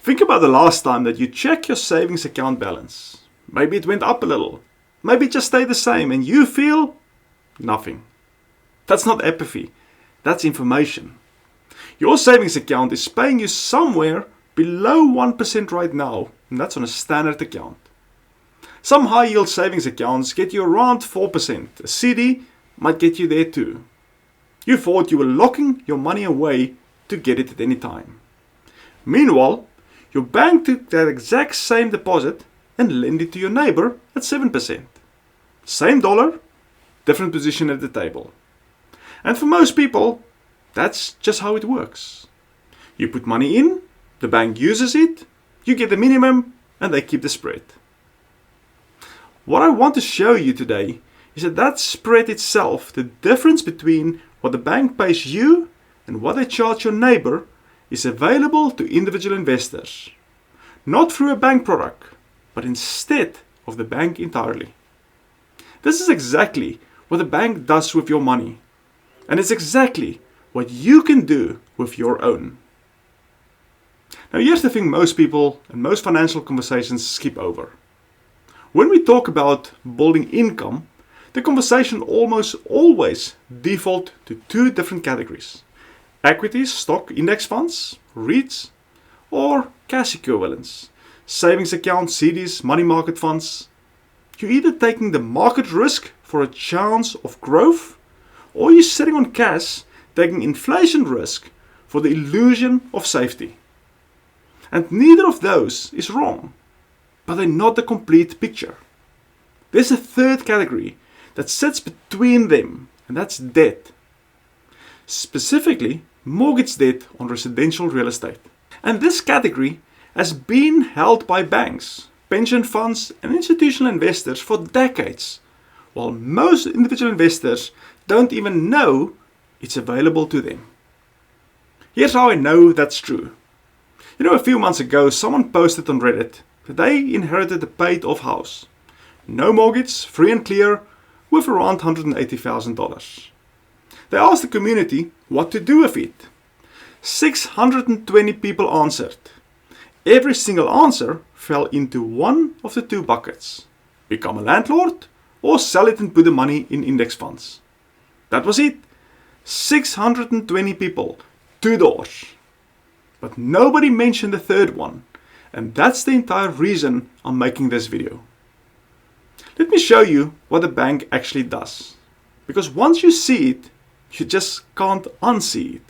Think about the last time that you checked your savings account balance. Maybe it went up a little. Maybe it just stayed the same and you feel nothing. That's not apathy. That's information. Your savings account is paying you somewhere below 1% right now, and that's on a standard account. Some high yield savings accounts get you around 4%. A CD might get you there too. You thought you were locking your money away to get it at any time. Meanwhile, your bank took that exact same deposit and lent it to your neighbor at 7%. Same dollar, different position at the table. And for most people, that's just how it works. You put money in, the bank uses it, you get the minimum, and they keep the spread. What I want to show you today is that spread itself, the difference between what the bank pays you and what they charge your neighbor, is available to individual investors. Not through a bank product, but instead of the bank entirely. This is exactly what the bank does with your money. And it's exactly what you can do with your own. Now here's the thing most people and most financial conversations skip over. When we talk about building income, the conversation almost always default to two different categories. Equities, stock, index funds, REITs, or cash equivalents, savings accounts, CDs, money market funds. You're either taking the market risk for a chance of growth, or you're sitting on cash taking inflation risk for the illusion of safety. And neither of those is wrong, but they're not the complete picture. There's a third category that sits between them, and that's debt. Specifically, mortgage debt on residential real estate. And this category has been held by banks, pension funds, and institutional investors for decades, while most individual investors don't even know it's available to them. Here's how I know that's true. A few months ago, someone posted on Reddit that they inherited a paid-off house. No mortgage, free and clear, with around $180,000. They asked the community what to do with it. 620 people answered. Every single answer fell into one of the two buckets. Become a landlord or sell it and put the money in index funds. That was it. 620 people, two doors. But nobody mentioned the third one, and that's the entire reason I'm making this video. Let me show you what the bank actually does. Because once you see it, you just can't unsee it.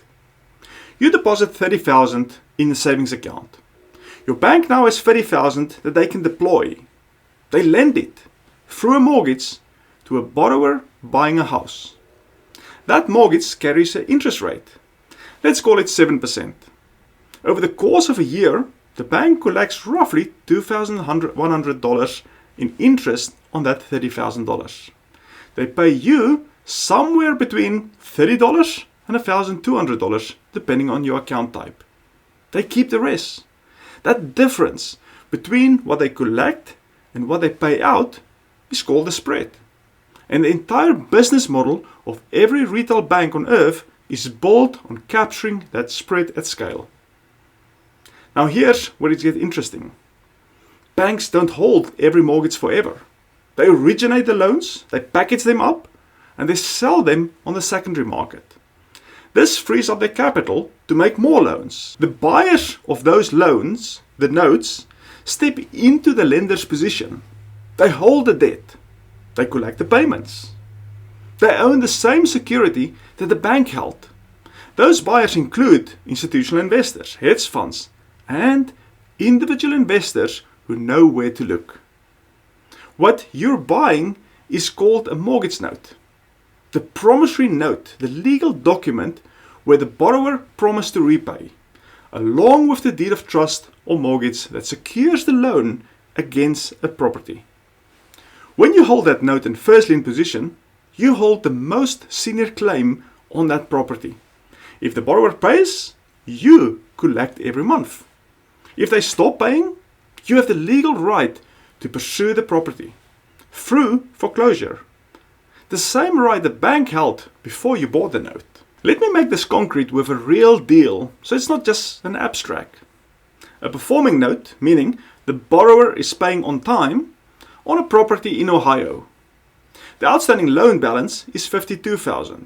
You deposit $30,000 in a savings account. Your bank now has $30,000 that they can deploy. They lend it through a mortgage to a borrower buying a house. That mortgage carries an interest rate. Let's call it 7%. Over the course of a year, the bank collects roughly $2,100 in interest on that $30,000. They pay you somewhere between $30 and $1,200 depending on your account type. They keep the rest. That difference between what they collect and what they pay out is called the spread. And the entire business model of every retail bank on earth is built on capturing that spread at scale. Now here's where it gets interesting. Banks don't hold every mortgage forever. They originate the loans, they package them up, and they sell them on the secondary market. This frees up their capital to make more loans. The buyers of those loans, the notes, step into the lender's position. They hold the debt. They collect the payments. They own the same security that the bank held. Those buyers include institutional investors, hedge funds, and individual investors who know where to look. What you're buying is called a mortgage note. The promissory note, the legal document where the borrower promised to repay, along with the deed of trust or mortgage that secures the loan against a property. When you hold that note in first lien position, you hold the most senior claim on that property. If the borrower pays, you collect every month. If they stop paying, you have the legal right to pursue the property through foreclosure. The same right the bank held before you bought the note. Let me make this concrete with a real deal, so it's not just an abstract. A performing note, meaning the borrower is paying on time, on a property in Ohio. The outstanding loan balance is $52,000.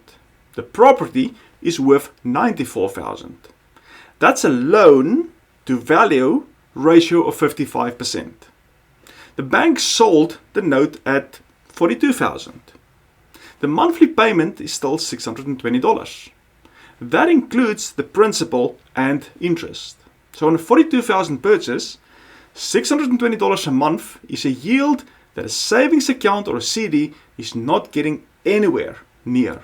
The property is worth $94,000. That's a loan to value ratio of 55%. The bank sold the note at $42,000. The monthly payment is still $620. That includes the principal and interest. So on a $42,000 purchase, $620 a month is a yield that a savings account or a CD is not getting anywhere near.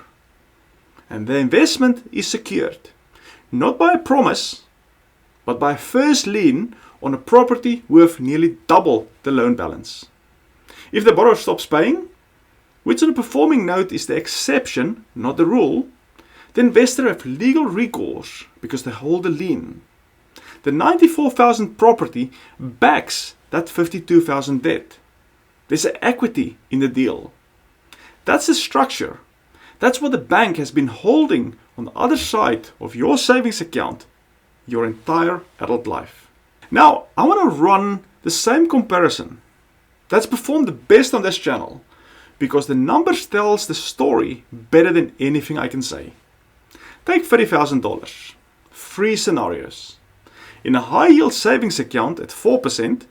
And the investment is secured, not by a promise, but by a first lien on a property worth nearly double the loan balance. If the borrower stops paying, which on a performing note is the exception, not the rule, the investor have legal recourse because they hold a lien. The $94,000 property backs that $52,000 debt. There's an equity in the deal. That's the structure. That's what the bank has been holding on the other side of your savings account your entire adult life. Now, I want to run the same comparison that's performed the best on this channel because the numbers tells the story better than anything I can say. Take $30,000. 3 scenarios. In a high yield savings account at 4%,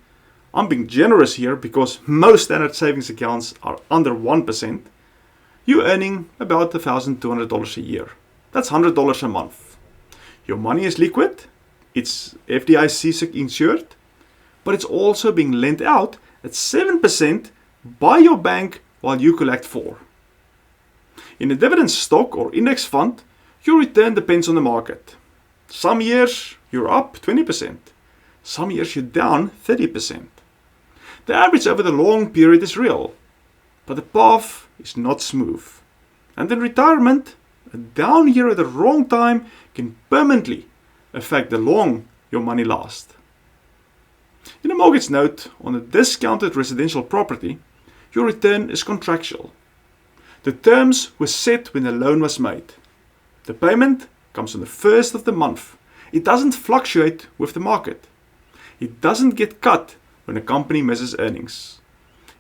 I'm being generous here because most standard savings accounts are under 1%, you're earning about $1,200 a year. That's $100 a month. Your money is liquid, it's FDIC insured, but it's also being lent out at 7% by your bank while you collect 4%. In a dividend stock or index fund, your return depends on the market. Some years you're up 20%, some years you're down 30%. The average over the long period is real, but the path is not smooth. And in retirement, a down year at the wrong time can permanently affect the long your money lasts. In a mortgage note on a discounted residential property, your return is contractual. The terms were set when the loan was made. The payment comes on the first of the month. It doesn't fluctuate with the market. It doesn't get cut when a company misses earnings.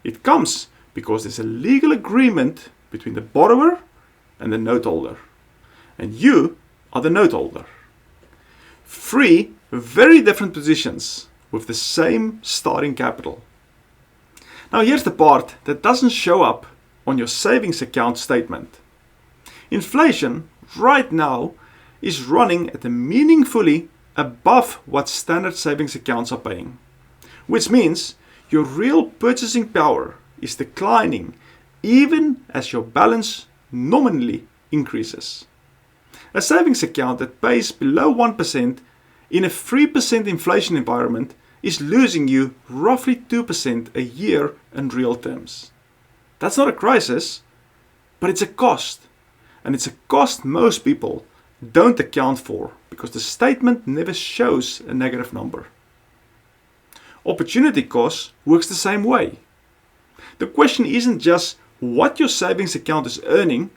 It comes because there's a legal agreement between the borrower and the note holder. And you are the note holder. 3 very different positions with the same starting capital. Now here's the part that doesn't show up on your savings account statement. Inflation right now is running at a meaningfully above what standard savings accounts are paying, which means your real purchasing power is declining even as your balance nominally increases. A savings account that pays below 1% in a 3% inflation environment is losing you roughly 2% a year in real terms. That's not a crisis, but it's a cost. And it's a cost most people don't account for because the statement never shows a negative number. Opportunity cost works the same way. The question isn't just what your savings account is earning,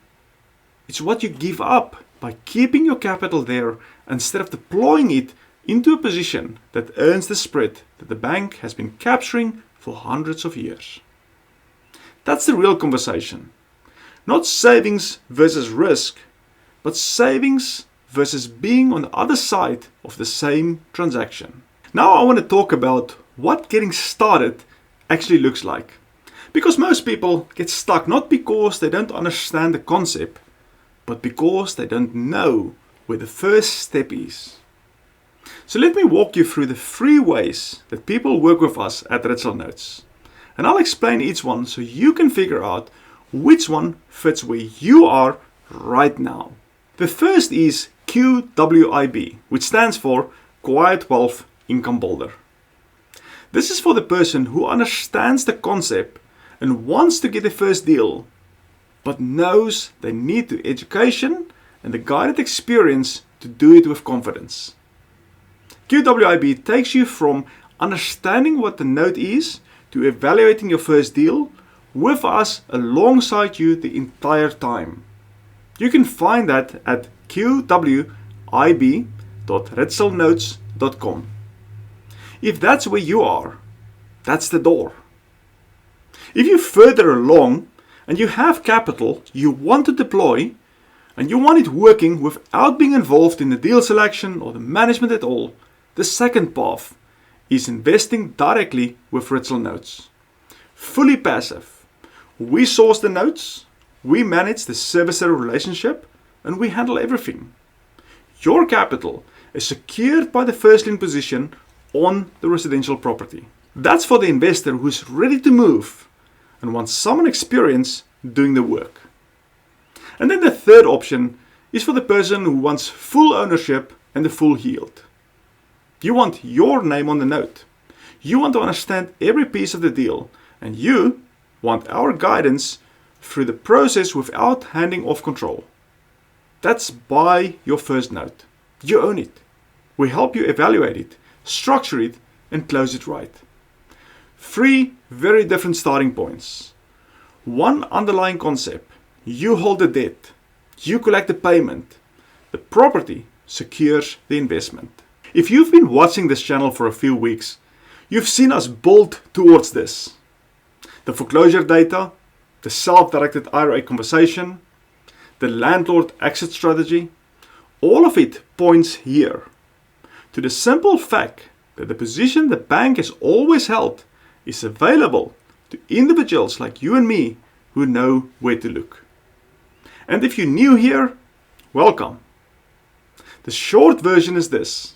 it's what you give up by keeping your capital there instead of deploying it into a position that earns the spread that the bank has been capturing for hundreds of years. That's the real conversation. Not savings versus risk, but savings versus being on the other side of the same transaction. Now I want to talk about what getting started actually looks like. Because most people get stuck not because they don't understand the concept, but because they don't know where the first step is. So let me walk you through the 3 ways that people work with us at HYSA Notes. And I'll explain each one so you can figure out which one fits where you are right now. The first is QWIB, which stands for Quiet Wealth Income Builder. This is for the person who understands the concept and wants to get the first deal, but knows they need the education and the guided experience to do it with confidence. QWIB takes you from understanding what the note is to evaluating your first deal with us alongside you the entire time. You can find that at qwib.ritzelnotes.com. If that's where you are, that's the door. If you're further along and you have capital you want to deploy and you want it working without being involved in the deal selection or the management at all, the second path is investing directly with Ritzel Notes. Fully passive. We source the notes, we manage the servicer relationship, and we handle everything. Your capital is secured by the first lien position on the residential property. That's for the investor who's ready to move and wants someone experienced doing the work. And then the third option is for the person who wants full ownership and the full yield. You want your name on the note. You want to understand every piece of the deal, and you want our guidance through the process without handing off control. That's buy your first note. You own it. We help you evaluate it, structure it, and close it right. 3 very different starting points. One underlying concept. You hold the debt. You collect the payment. The property secures the investment. If you've been watching this channel for a few weeks, you've seen us build towards this. The foreclosure data, the self-directed IRA conversation, the landlord exit strategy, all of it points here to the simple fact that the position the bank has always held is available to individuals like you and me who know where to look. And if you're new here, welcome. The short version is this.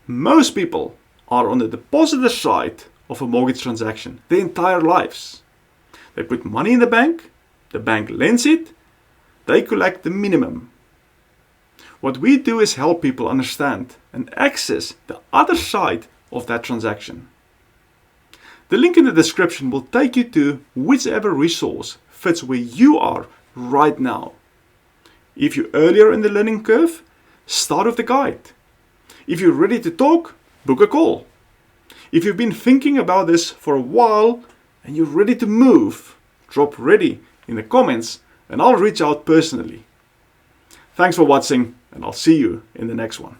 Most people are on the depositor side of a mortgage transaction their entire lives. They put money in the bank lends it, they collect the minimum. What we do is help people understand and access the other side of that transaction. The link in the description will take you to whichever resource fits where you are right now. If you're earlier in the learning curve, start with the guide. If you're ready to talk, book a call. If you've been thinking about this for a while and you're ready to move, drop ready in the comments and I'll reach out personally. Thanks for watching and I'll see you in the next one.